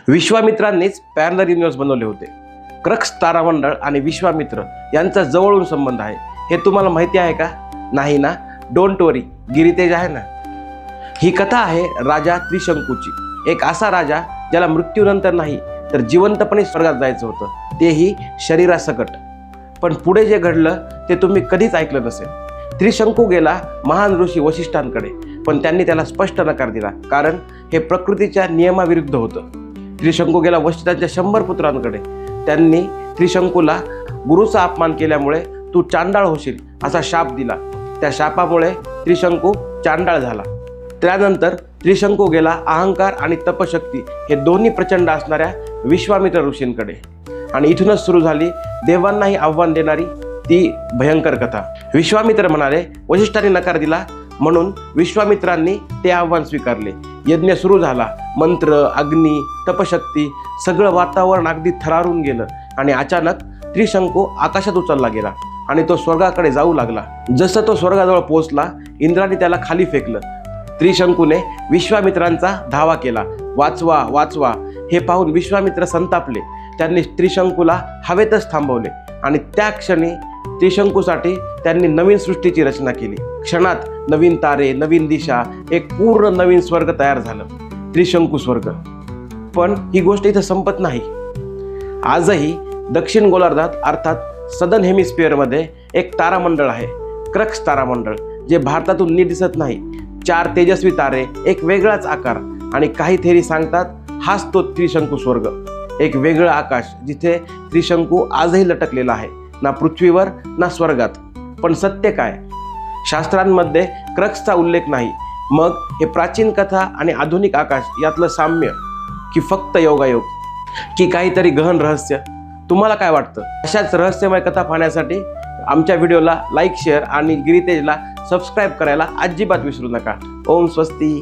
विश्वामित्रांनीच parallel universe बनवले होते। Crux तारामंडळ आणि विश्वामित्र यांचा जवळून संबंध आहे हे तुम्हाला माहिती आहे का? नाही ना? डोंट वरी, गिरितेज आहे ना। ही कथा आहे राजा त्रिशंकूची। एक असा राजा ज्याला मृत्यूनंतर नाही तर जिवंतपणे स्वर्गात जायचं होतं, तेही शरीरासकट। पण पुढे जे घडलं ते तुम्ही कधीच ऐकलं नसेल। त्रिशंकू गेला महान ऋषी वशिष्ठांकडे, पण त्यांनी त्याला स्पष्ट नकार दिला, कारण हे प्रकृतीच्या नियमाविरुद्ध होतं। त्रिशंकू गेला वशिष्ठांच्या 100 पुत्रांकडे। त्यांनी त्रिशंकूला गुरुचा अपमान केल्यामुळे तू चांडाळ होशील असा शाप दिला। त्या शापामुळे त्रिशंकू चांडाळ झाला। त्यानंतर त्रिशंकू गेला अहंकार आणि तपशक्ती हे दोन्ही प्रचंड असणाऱ्या विश्वामित्र ऋषींकडे, आणि इथूनच सुरू झाली देवांनाही आव्हान देणारी ती भयंकर कथा। विश्वामित्र म्हणाले, वशिष्ठांनी नकार दिला म्हणून विश्वामित्रांनी ते आव्हान स्वीकारले। यज्ञ सुरू झाला। मंत्र, अग्नी, तपशक्ती सगळं वातावरण अगदी थरारून गेलं, आणि अचानक त्रिशंकू आकाशात उचलला गेला आणि तो स्वर्गाकडे जाऊ लागला। जसं तो स्वर्गाजवळ पोहोचला, इंद्राने त्याला खाली फेकलं। त्रिशंकूने विश्वामित्रांचा धावा केला, वाचवा वाचवा। हे पाहून विश्वामित्र संतापले। त्यांनी त्रिशंकूला हवेतच थांबवले, आणि त्या क्षणी त्रिशंकूसाठी त्यांनी नवीन सृष्टीची रचना केली। क्षणात नवीन तारे, नवीन दिशा, एक पूर्ण नवीन स्वर्ग तयार झालं, त्रिशंकू स्वर्ग। पण ही गोष्ट इथं संपत नाही। आजही दक्षिण गोलार्धात अर्थात सदर्न हेमिस्फिअरमध्ये एक तारामंडळ आहे, क्रक्स तारामंडळ, जे भारतातून नीट दिसत नाही। 4 तेजस्वी तारे, एक वेगळाच आकार, आणि काही थेरी सांगतात हाच तो त्रिशंकू स्वर्ग। एक वेगळं आकाश जिथे त्रिशंकू आजही लटकलेला आहे, ना पृथ्वीवर ना स्वर्गात। पण सत्य काय? शास्त्रांमध्ये क्रक्सचा उल्लेख नाही। मग हे प्राचीन कथा आणि आधुनिक आकाश यातलं साम्य, की फक्त योगायोग, की काहीतरी गहन रहस्य? तुम्हाला काय वाटतं? अशाच रहस्यमय कथा पाहण्यासाठी आमच्या व्हिडिओला लाईक, शेअर आणि गिरितेजला सबस्क्राईब करायला अजिबात विसरू नका। ओम स्वस्ती।